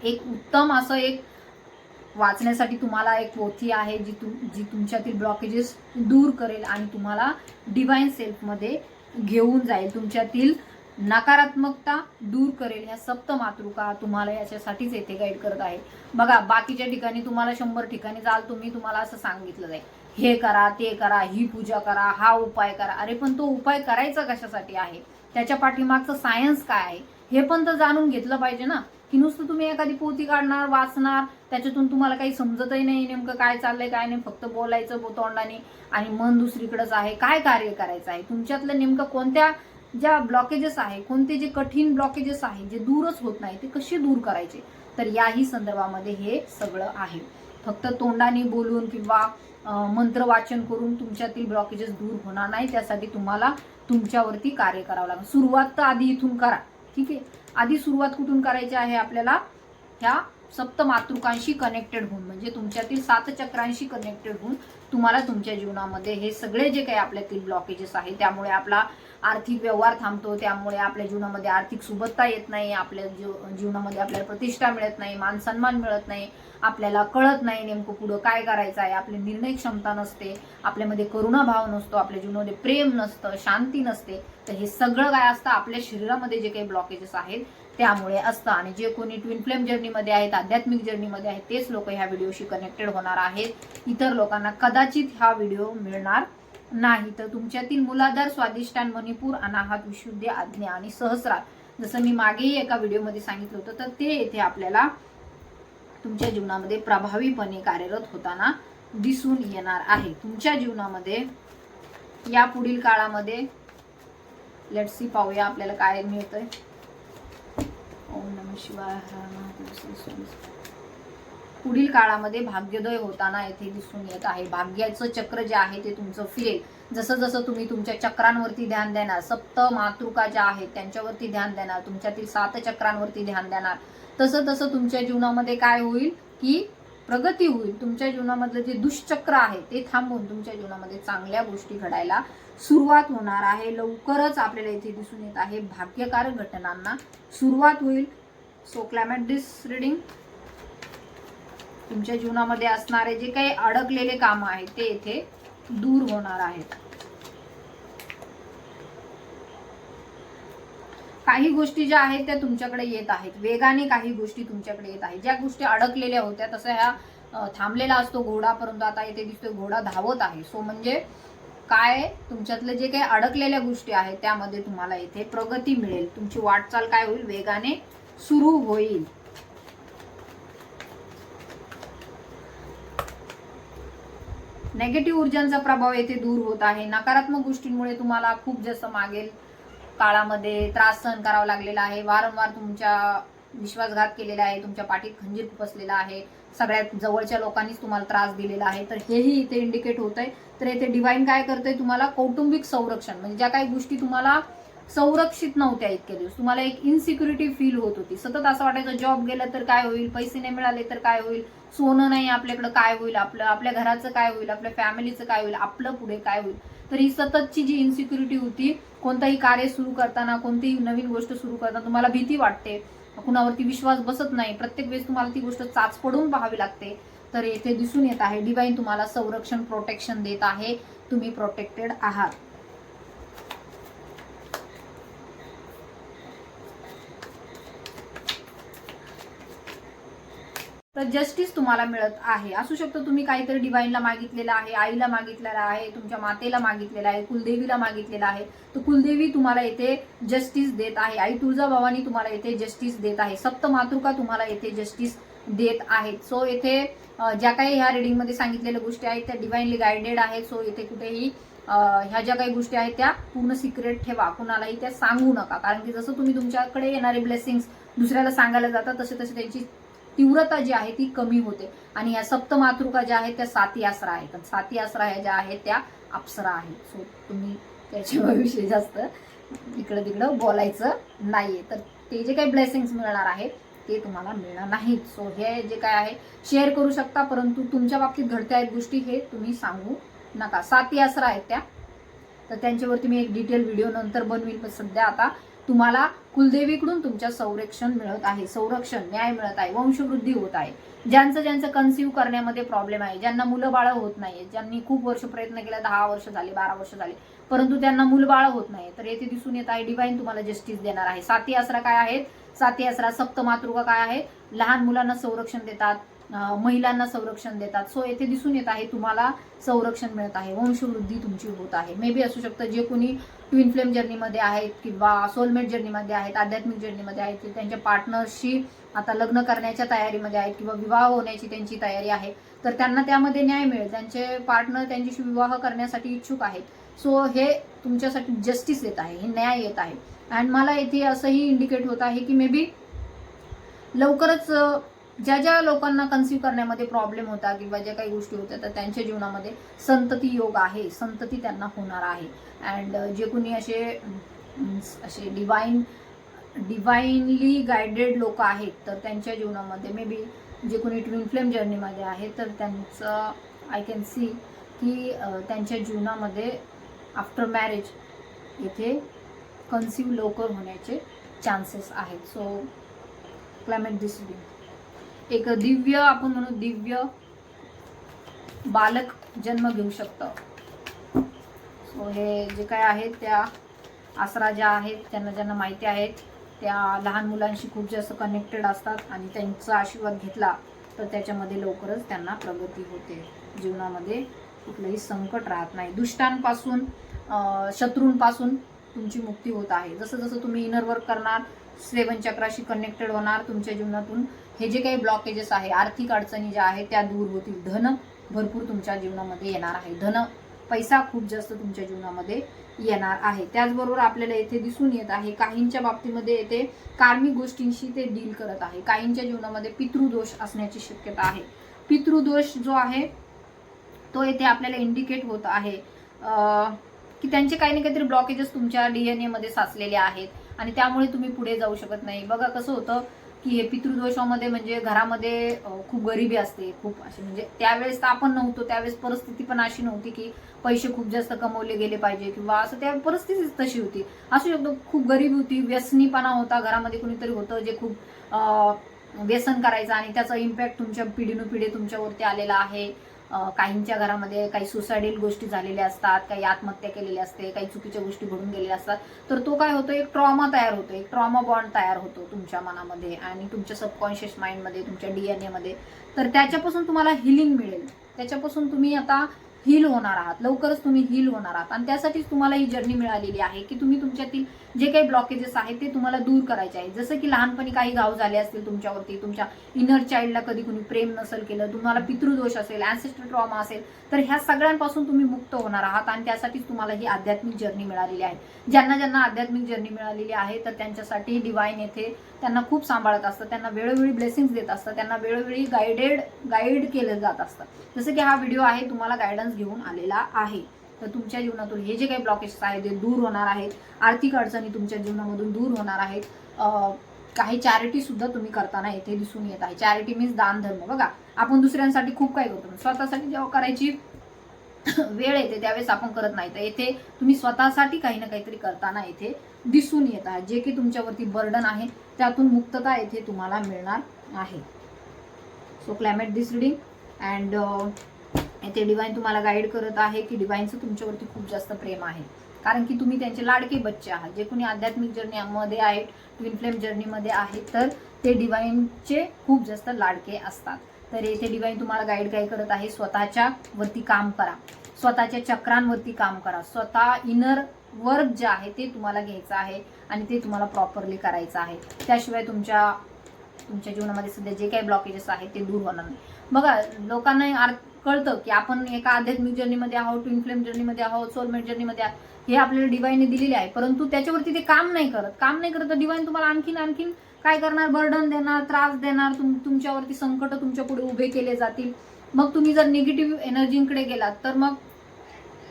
एक उत्तम असं एक वाचण्यासाठी तुम्हाला एक पोथी आहे जी तुमच्यातील ब्लॉकेजेस दूर करेल आणि तुम्हाला डिवाइन सेल्फमध्ये घेऊन जाईल, तुमच्यातील नकारात्मकता दूर करेल. ह्या सप्त मातृका तुम्हाला याच्यासाठीच येथे गाईड करत आहे. बघा बाकीच्या ठिकाणी तुम्हाला 100 ठिकाणी जाल तुम्हाला असं सांगितलं जाईल हे करा ते करा, ही पूजा करा, हा उपाय करा. अरे पण तो उपाय करायचा कशासाठी आहे, त्याच्या पाठीमागचं सायन्स काय आहे हे पण तर जाणून घेतलं पाहिजे ना. की नुसतं तुम्ही एखादी पोथी काढणार वाचणार, त्याच्यातून तुम्हाला काही समजतही नाही नेमकं काय चाललंय काय नाही, फक्त बोलायचं तोंडाने आणि मन दुसरीकडेच आहे. काय कार्य करायचं आहे तुमच्यातलं, नेमकं कोणत्या ज्या ब्लॉकेजेस आहे, कोणते जे कठीण ब्लॉकेजेस आहे जे दूरच होत नाही ते कसे दूर करायचे, तर याही संदर्भामध्ये हे सगळं आहे. फक्त तोंडाने बोलून किंवा मंत्र वाचन करून तुमच्यातील ब्लॉकेजेस दूर होणार नाही. त्यासाठी तुम्हाला तुमच्यावरती कार्य करावं लागेल. सुरुवात तर आधी इथून करा, ठीक आहे. आधी सुरुवात कुठून करायची आहे आपल्याला, ह्या सप्त मातृकांशी कनेक्टेड होऊन, म्हणजे तुमच्यातील 7 चक्रांशी कनेक्टेड होऊन तुम्हाला तुमच्या जीवनामध्ये हे सगळे जे काही आपल्यातील ब्लॉकेजेस आहे त्यामुळे आपला आर्थिक व्यवहार थांबतो, त्यामुळे आपल्या जीवनामध्ये आर्थिक सुबत्ता येत नाही, आपल्या जीवनामध्ये आपल्याला प्रतिष्ठा मिळत नाही, मान सन्मान मिळत नाही, आपल्याला कळत नाही नेमकं पुढं काय करायचं आहे, आपली निर्णय क्षमता नसते, आपल्यामध्ये करुणाभाव नसतो, आपल्या जीवनामध्ये प्रेम नसतं, शांती नसते. तर हे सगळं काय असतं आपल्या शरीरामध्ये जे काही ब्लॉकेजेस आहेत त्यामुळे असतं. आणि जे कोणी ट्विन फ्लेम जर्नीमध्ये आहेत, आध्यात्मिक जर्नीमध्ये आहेत, तेच लोक ह्या व्हिडिओशी कनेक्टेड होणार आहेत. इतर लोकांना कदाचित हा व्हिडिओ मिळणार नाही. तर तुमच्यातील मूलाधार, स्वादिष्टान, मणिपूर, अनाहत, विशुद्धी, आज्ञा आणि सहस्रार, जसं मी मागेही एका व्हिडिओमध्ये सांगितलं होतं, तर ते येथे आपल्याला तुमच्या जीवनामध्ये प्रभावीपणे कार्यरत होताना दिसून येणार आहे. तुमच्या जीवनामध्ये या पुढील काळामध्ये लेट्स सी, पाहूया आपल्याला काय मिळतंय. ओम नमः शिवाय. पुढील काळामध्ये भाग्योदय होताना येथे दिसून येत आहे. भाग्याचं चक्र जे आहे ते तुमचं फिरेल. जसं जसं तुम्ही तुमच्या चक्रांवरती ध्यान देणार, सप्त मातृका ज्या आहेत त्यांच्यावरती ध्यान देणार, तुमच्यातील 7 चक्रांवरती ध्यान देणार, तसं तसं तुमच्या जीवनामध्ये काय होईल की प्रगती होईल. तुमच्या जीवनामधलं जे दुष्चक्र आहे ते थांबून तुमच्या जीवनामध्ये चांगल्या गोष्टी घडायला सुरुवात होणार आहे. लवकरच आपल्याला इथे दिसून येत आहे भाग्यकारक घटनांना सुरुवात होईल. सो क्लायमेट दिस रीडिंग. तुमच्या जीवनामध्ये असणारे जे काही अडकलेले काम आहेत ते इथे दूर होणार आहेत. काही गोष्टी ज्या आहेत त्या तुमच्याकडे येत आहेत वेगाने, काही गोष्टी तुमच्याकडे येत आहेत. ज्या गोष्टी अडकलेल्या होत्या तसं ह्या थांबलेला असतो घोडा, परंतु आता इथे दिसतोय घोडा धावत आहे. सो म्हणजे काय, तुमच्यातले जे काही अडकलेल्या गोष्टी आहेत त्यामध्ये तुम्हाला इथे प्रगती मिळेल. तुमची वाटचाल काय होईल, वेगाने सुरू होईल. नेगेटिव्ह ऊर्जांचा प्रभाव येथे दूर होत आहे. नकारात्मक गोष्टींमुळे तुम्हाला खूप जास्त मागेल काळामध्ये त्रास सहन करावा लागलेला आहे. वारंवार तुमच्या विश्वासघात केलेला आहे, तुमच्या पाठीत खंजीर खुपसलेला आहे, सगळ्यात जवळच्या लोकांनीच तुम्हाला त्रास दिलेला आहे. तर हेही इथे इंडिकेट होत आहे. तर इथे डिवाइन काय करतंय, तुम्हाला कौटुंबिक संरक्षण, म्हणजे ज्या काही गोष्टी तुम्हाला संरक्षित नव्हत्या इतके दिवस, तुम्हाला एक इनसिक्युरिटी फील होत होती, सतत असं वाटायचं जॉब गेलं तर काय होईल, पैसे नाही मिळाले तर काय होईल, सोनं नाही आपल्याकडे काय होईल, आपल्या घराचं काय होईल, आपल्या फॅमिलीचं काय होईल, आपलं पुढे काय होईल. तर ही सततची जी इन्सिक्युरिटी होती, कोणताही कार्य सुरू करताना, कोणतीही नवीन गोष्ट सुरू करताना तुम्हाला भीती वाटते, कुणावरती विश्वास बसत नाही, प्रत्येक वेळेस तुम्हाला ती गोष्ट चाच पडून पाहावी लागते. तर येथे दिसून येत आहे डिवाइन तुम्हाला संरक्षण, प्रोटेक्शन देत आहे. तुम्ही प्रोटेक्टेड आहात. तर जस्टिस तुम्हाला मिळत आहे. असू शकतं तुम्ही काहीतरी डिवाईनला मागितलेलं आहे, आईला मागितलेलं आहे, तुमच्या मातेला मागितलेलं आहे, कुलदेवीला मागितलेलं आहे, तर कुलदेवी तुम्हाला येथे जस्टिस देत आहे. आई तुळजाभवानी तुम्हाला येथे जस्टिस देत आहे. सप्तमातृका तुम्हाला येथे जस्टिस देत आहेत. सो येथे ज्या काही ह्या रिडिंगमध्ये सांगितलेल्या गोष्टी आहेत त्या डिवाइनली गायडेड आहेत. सो येथे कुठेही ह्या ज्या काही गोष्टी आहेत त्या पूर्ण सिक्रेट ठेवा, कुणालाही त्या सांगू नका. कारण की जसं तुम्ही तुमच्याकडे येणारे ब्लेसिंग्स दुसऱ्याला सांगायला जाता तसे त्यांची तीव्रता जी आहे ती कमी होते. आणि या सप्तमातृका ज्या आहेत त्या साती आसरा आहेत. साती आसरा ह्या ज्या आहेत त्या अप्सरा आहेत. सो तुम्ही त्याच्याविषयी जास्त इकडं तिकडं बोलायचं नाहीये. तर ते जे काही ब्लेसिंग्स मिळणार आहेत ते तुम्हाला मिळणार नाहीत. सो हे जे काय आहे शेअर करू शकता, परंतु तुमच्या बाबतीत घडत्या आहेत गोष्टी हे तुम्ही सांगू नका. साती आसरा आहेत त्या, तर त्यांच्यावरती मी एक डिटेल व्हिडिओ नंतर बनवीन. पण सध्या आता तुम्हाला कुलदेवीकडून तुमच्या संरक्षण मिळत आहे, संरक्षण न्याय मिळत आहे, वंशवृद्धी होत आहे. ज्यांचं कन्सिव्ह करण्यामध्ये प्रॉब्लेम आहे, ज्यांना मुलं बाळ होत नाही, ज्यांनी खूप वर्ष प्रयत्न केला, 10 वर्ष झाले, 12 वर्ष झाले, परंतु त्यांना मुलबाळ होत नाही, तर येथे दिसून येत आहे डिवाइन तुम्हाला जस्टिस देणार आहे. साती आसरा काय आहेत? साती आसरा सप्तमातृका काय आहे? लहान मुलांना संरक्षण देतात, महिलांना संरक्षण देतात. सो येथे दिसून येत आहे तुम्हाला संरक्षण मिळत आहे, वंशवृद्धी तुमची होत आहे. मे बी असू शकतं जे कोणी ट्विन फ्लेम जर्नीमध्ये आहेत किंवा सोलमेट जर्नीमध्ये आहेत, आध्यात्मिक जर्नीमध्ये आहेत, ते त्यांच्या पार्टनरशी आता लग्न करण्याच्या तयारीमध्ये आहेत किंवा विवाह होण्याची त्यांची तयारी आहे, तर त्यांना त्यामध्ये न्याय मिळेल. त्यांचे पार्टनर त्यांच्याशी विवाह करण्यासाठी इच्छुक आहेत. सो हे तुमच्यासाठी जस्टिस येत आहे, हे न्याय येत आहे. अँड मला येथे असंही इंडिकेट होत आहे की मे बी लवकरच ज्या लोकांना कन्सिव्ह करण्यामध्ये प्रॉब्लेम होता किंवा ज्या काही गोष्टी होत्या तर त्यांच्या जीवनामध्ये संतती योग आहे, संतती त्यांना होणार आहे. अँड जे कोणी असे डिवाइनली गायडेड लोक आहेत तर त्यांच्या जीवनामध्ये मे बी जे कोणी ट्विन फ्लेम जर्नीमध्ये आहे तर त्यांचं आय कॅन सी की त्यांच्या जीवनामध्ये आफ्टर मॅरेज येथे कन्सिव्ह लवकर होण्याचे चान्सेस आहेत. सो क्लायमेट दिस एक दिव्य, आपण म्हणू दिव्य बालक जन्म घेऊ शकतं. सो हे जे काय आहेत त्या आसरा ज्या आहेत ज्यांना माहिती आहेत त्या लहान मुलांशी खूप जास्त कनेक्टेड असतात आणि त्यांचा आशीर्वाद घेतला तर त्याच्यामध्ये लवकरच त्यांना प्रगती होते. जीवनामध्ये कुठलंही संकट राहत नाही, दुष्टांपासून शत्रूंपासून तुमची मुक्ती होत आहे. जसं जसं तुम्ही इनर वर्क करणार, 7 चक्राशी कनेक्टेड होणार, तुमच्या जीवनातून हे जे काही ब्लॉकेजेस आहे, आर्थिक अडचणी ज्या आहेत त्या दूर होतील. धन भरपूर तुमच्या जीवनामध्ये येणार आहे, धन पैसा खूप जास्त तुमच्या जीवनामध्ये येणार आहे. त्याचबरोबर आपल्याला येथे दिसून येत आहे काहींच्या बाबतीमध्ये येथे कार्मिक गोष्टींशी ते डील करत आहे. काहींच्या जीवनामध्ये पितृदोष असण्याची शक्यता आहे. पितृदोष जो आहे तो येथे आपल्याला इंडिकेट होत आहे की त्यांचे काही ना काहीतरी ब्लॉकेजेस तुमच्या DNA मध्ये साचलेले आहेत आणि त्यामुळे तुम्ही पुढे जाऊ शकत नाही. बघा कसं होतं की हे पितृदोषामध्ये म्हणजे घरामध्ये खूप गरिबी असते, खूप अशी म्हणजे त्यावेळेस तर आपण नव्हतो, त्यावेळेस परिस्थिती पण अशी नव्हती की पैसे खूप जास्त कमवले गेले पाहिजे किंवा असं, त्या परिस्थितीच तशी होती. असू शकतो खूप गरीबी होती, व्यसनीपणा होता, घरामध्ये कुणीतरी होतं जे खूप व्यसन करायचं आणि त्याचा इम्पॅक्ट तुमच्या पिढीनुपिढी तुमच्यावरती आलेला आहे. काहींच्या घरामध्ये काही सुसायडल गोष्टी झालेल्या असतात, काही आत्महत्या केलेल्या असते, काही चुकीच्या गोष्टी घडून गेलेल्या असतात. तर तो काय होतो, एक ट्रॉमा तयार होतो, एक ट्रॉमा बॉन्ड तयार होतो तुमच्या मनामध्ये आणि तुमच्या सबकॉन्शियस माइंडमध्ये, तुमच्या DNA मध्ये. तर त्याच्यापासून तुम्हाला हिलिंग मिळेल, त्याच्यापासून तुम्ही आता हील होणार आहात, लवकरच तुम्ही हील होणार आहात. आणि त्यासाठीच तुम्हाला ही जर्नी मिळालेली आहे की तुम्ही तुमच्यातील जे काही ब्लॉकेजेस आहेत ते तुम्हाला दूर करायचे आहेत. जसं की लहानपणी काही घाव झाले असतील तुमच्यावरती, तुमच्या इनर चाइल्डला कधी कुणी प्रेम नसेल केलं, तुम्हाला पितृदोष असेल, ॲन्सेस्ट्रल ट्रॉमा असेल, तर ह्या सगळ्यांपासून तुम्ही मुक्त होणार आहात. आणि त्यासाठीच तुम्हाला ही आध्यात्मिक जर्नी मिळालेली आहे. ज्यांना आध्यात्मिक जर्नी मिळालेली आहे तर त्यांच्यासाठी डिवाइन येथे त्यांना खूप सांभाळत असतं, त्यांना वेळोवेळी ब्लेसिंग्स देत असतं, त्यांना वेळोवेळी गाईड केलं जात असतं. जसं की हा व्हिडिओ आहे तुम्हाला गायडन्स घेऊन आलेला आहे. तर तुमच्या जीवनातून हे जे काही ब्लॉकेजेस आहेत ते दूर होणार आहेत, आर्थिक अडचणी तुमच्या जीवनामधून दूर होणार आहेत. काही चॅरिटी सुद्धा तुम्ही करताना येथे दिसून येत आहे. चॅरिटी मीन्स दान धर्म. बघा आपण दुसऱ्यांसाठी खूप काही करतो, स्वतःसाठी जेव्हा करायची वेळ येते त्यावेळेस आपण करत नाही. तर येथे तुम्ही स्वतःसाठी काही ना काहीतरी करताना येथे दिसून येत आहे. जे की तुमच्यावरती बर्डन आहे त्यातून मुक्तता येथे तुम्हाला मिळणार आहे. So climate this reading and येथे डिवाइन तुम्हाला गाईड करत आहे की डिवाइनचं तुमच्यावरती खूप जास्त प्रेम आहे, कारण की तुम्ही त्यांचे लाडके बच्चे आहात. जे कोणी आध्यात्मिक जर्नीमध्ये आहे, ट्विन फ्लेम जर्नीमध्ये आहे, तर ते डिवाइनचे खूप जास्त लाडके असतात. तर येथे डिवाइन तुम्हाला गाईड काय करत आहे, स्वतःच्या वरती काम करा, स्वतःच्या चक्रांवरती काम करा, स्वतः इनर वर्क जे आहे ते तुम्हाला घ्यायचं आहे आणि ते तुम्हाला प्रॉपरली करायचं आहे. त्याशिवाय तुमच्या जीवनामध्ये सध्या जे काही ब्लॉकेजेस आहेत ते दूर होणार नाही. बघा, लोकांना कळतं की आपण एका आध्यात्मिक जर्नीमध्ये आहोत, ट्विन फ्लेम जर्नीमध्ये आहोत, सोलमेट जर्नीमध्ये आहोत, हे आपल्याला डिवाइनने दिलेले आहे, परंतु त्याच्यावरती ते काम नाही करत तर डिवाइन तुम्हाला आणखीन काय करणार, बर्डन देणार, त्रास देणार, तुमच्यावरती संकट तुमच्या पुढे उभे केले जातील. मग तुम्ही जर निगेटिव्ह एनर्जीकडे गेलात तर मग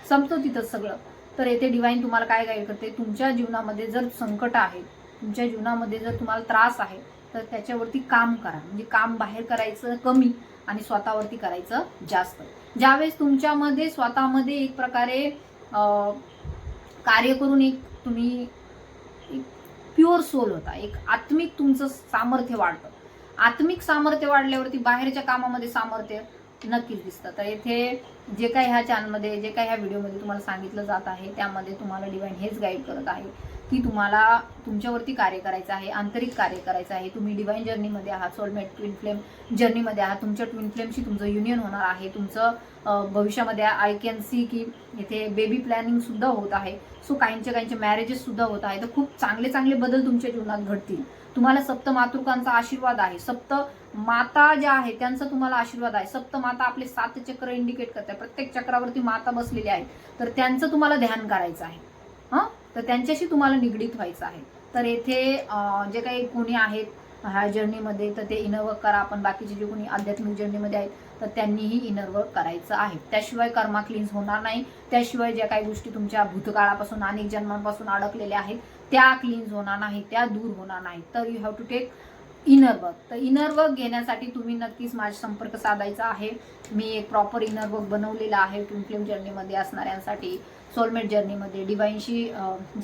संपतं तिथंच सगळं. तर येथे डिवाइन तुम्हाला काय गाईड करते, तुमच्या जीवनामध्ये जर संकट आहे, तुमच्या जीवनामध्ये जर तुम्हाला त्रास आहे, तर त्याच्यावरती काम करा. म्हणजे काम बाहेर करायचं कमी आणि स्वतःवरती करायचं जास्त. ज्यावेळेस तुमच्यामध्ये स्वतःमध्ये एक प्रकारे कार्य करून एक तुम्ही प्युअर सोल होता, एक आत्मिक तुमचं सामर्थ्य वाढतं. आत्मिक सामर्थ्य वाढल्यावरती बाहेरच्या कामामध्ये सामर्थ्य नक्कीच दिसतं. तर इथे जे काही ह्या चॅनलमध्ये, जे काही ह्या व्हिडिओमध्ये तुम्हाला सांगितलं जात आहे, त्यामध्ये तुम्हाला डिवाइन हेच गाईड करत आहे की तुम्हाला तुमच्यावरती कार्य करायचं आहे, आंतरिक कार्य करायचं आहे. तुम्ही डिवाइन जर्नीमध्ये आहात, सोलमेट ट्विन फ्लेम जर्नीमध्ये आहात. तुमच्या ट्विन फ्लेमशी तुमचं युनियन होणार आहे. तुमचं भविष्यामध्ये आय कॅन सी की इथे बेबी प्लॅनिंग सुद्धा होत आहे. सो काहींचे मॅरेजेस सुद्धा होत आहे. तर खूप चांगले बदल तुमच्या जीवनात घडतील. तुम्हाला सप्त मातृकांचा आशीर्वाद आहे. सप्त माता ज्या आहेत त्यांचा तुम्हाला आशीर्वाद आहे. सप्त माता आपले 7 चक्र इंडिकेट करतात. प्रत्येक चक्रावरती माता बसलेली आहे. तर त्यांचं तुम्हाला ध्यान करायचं आहे. तर त्यांच्याशी तुम्हाला निगडीत व्हायचं आहे. तर येथे जे काही कोणी आहेत ह्या जर्नीमध्ये, तर ते इनर वर्क करा. आपण बाकीचे जे कोणी आध्यात्मिक जर्नीमध्ये आहेत तर त्यांनीही इनर वर्क करायचं आहे. त्याशिवाय कर्मा क्लीन्स होणार नाही. त्याशिवाय ज्या काही गोष्टी तुमच्या भूतकाळापासून अनेक जन्मांपासून अडकलेल्या आहेत त्या क्लीन्स होणार नाही, त्या दूर होणार नाही. तर you have to take inner work. तर इनर वर्क घेण्यासाठी तुम्ही नक्कीच माझा संपर्क साधायचा आहे. मी एक प्रॉपर इनर वर्क बनवलेला आहे ट्विन फ्लेम जर्नीमध्ये असणाऱ्यांसाठी, सोलमेट जर्नीमध्ये, डिवाइनशी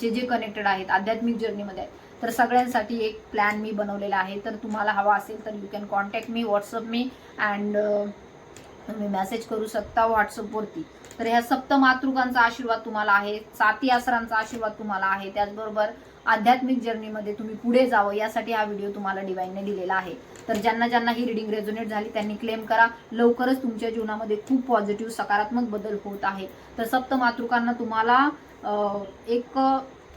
जे कनेक्टेड आहेत, आध्यात्मिक जर्नीमध्ये आहेत, तर सगळ्यांसाठी एक प्लॅन मी बनवलेला आहे. तर तुम्हाला हवा असेल तर you can contact me, WhatsApp me and तुम्ही मेसेज करू शकता व्हॉट्सअपवरती. तर ह्या सप्त मातृकांचा आशीर्वाद तुम्हाला आहे, 7 आसरांचा आशीर्वाद तुम्हाला आहे. त्याचबरोबर आध्यात्मिक जर्नीमध्ये तुम्ही पुढे जावं यासाठी हा व्हिडिओ तुम्हाला डिवाइनने दिलेला आहे. तर ज्यांना ही रिडिंग रेझोनेट झाली त्यांनी क्लेम करा. लवकरच तुमच्या जीवनामध्ये खूप पॉझिटिव्ह सकारात्मक बदल होत आहे. तर सप्त मातृकांना तुम्हाला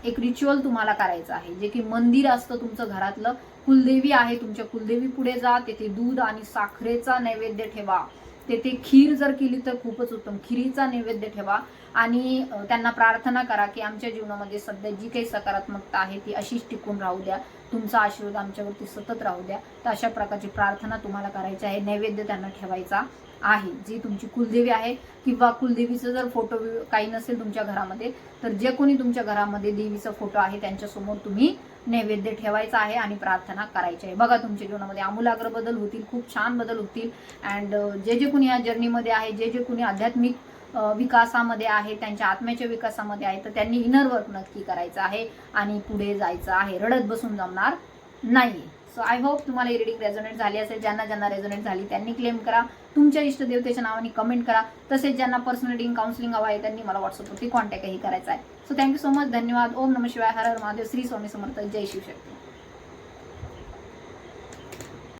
एक रिच्युअल तुम्हाला करायचं आहे, जे की मंदिर असतं तुमचं घरातलं, कुलदेवी आहे, तुमच्या कुलदेवी पुढे जा, तेथे दूध आणि साखरेचा नैवेद्य ठेवा. तेथे खीर जर केली तर खूपच उत्तम, खिरीचा नैवेद्य ठेवा आणि त्यांना प्रार्थना करा की आमच्या जीवनामध्ये सध्या जी काही सकारात्मकता आहे ती अशीच टिकून राहू द्या, तुमचा आशीर्वाद आमच्यावरती सतत राहू द्या. तर अशा प्रकारची प्रार्थना तुम्हाला करायची आहे. नैवेद्य त्यांना ठेवायचा आहे. जी तुमची कुलदेवी आहे किंवा कुलदेवीचं जर फोटो काही नसेल तुमच्या घरामध्ये, तर जे कोणी तुमच्या घरामध्ये देवीचा फोटो आहे त्यांच्यासमोर तुम्ही नैवेद्य ठेवायचा आहे आणि प्रार्थना करायची आहे. बघा, तुमच्या जीवनामध्ये आमूलाग्र बदल होतील, खूप छान बदल होतील. अँड जे कोणी या जर्नीमध्ये आहे, जे कोणी आध्यात्मिक विकासामध्ये आहे, त्यांच्या आत्म्याच्या विकासामध्ये आहे, तर त्यांनी इनर वर्क नक्की करायचं आहे आणि पुढे जायचं आहे. रडत बसून जमणार नाही. सो आय होप तुम्हाला ही रिडिंग रेझोनेट झाली असेल. ज्यांना रेझोनेट झाली त्यांनी क्लेम करा, तुमच्या इष्टदेवतेच्या नावाने कमेंट करा. तसेच ज्यांना पर्सनल रिडिंग काउन्सिलिंग हवं आहे त्यांनी मला व्हॉट्सअपवरती कॉन्टॅक्टही करायचा आहे. So thank you so much. धन्यवाद. ओम नमः शिवाय. हर हर महादेव. श्री स्वामी समर्थ. जय शिवशक्ती.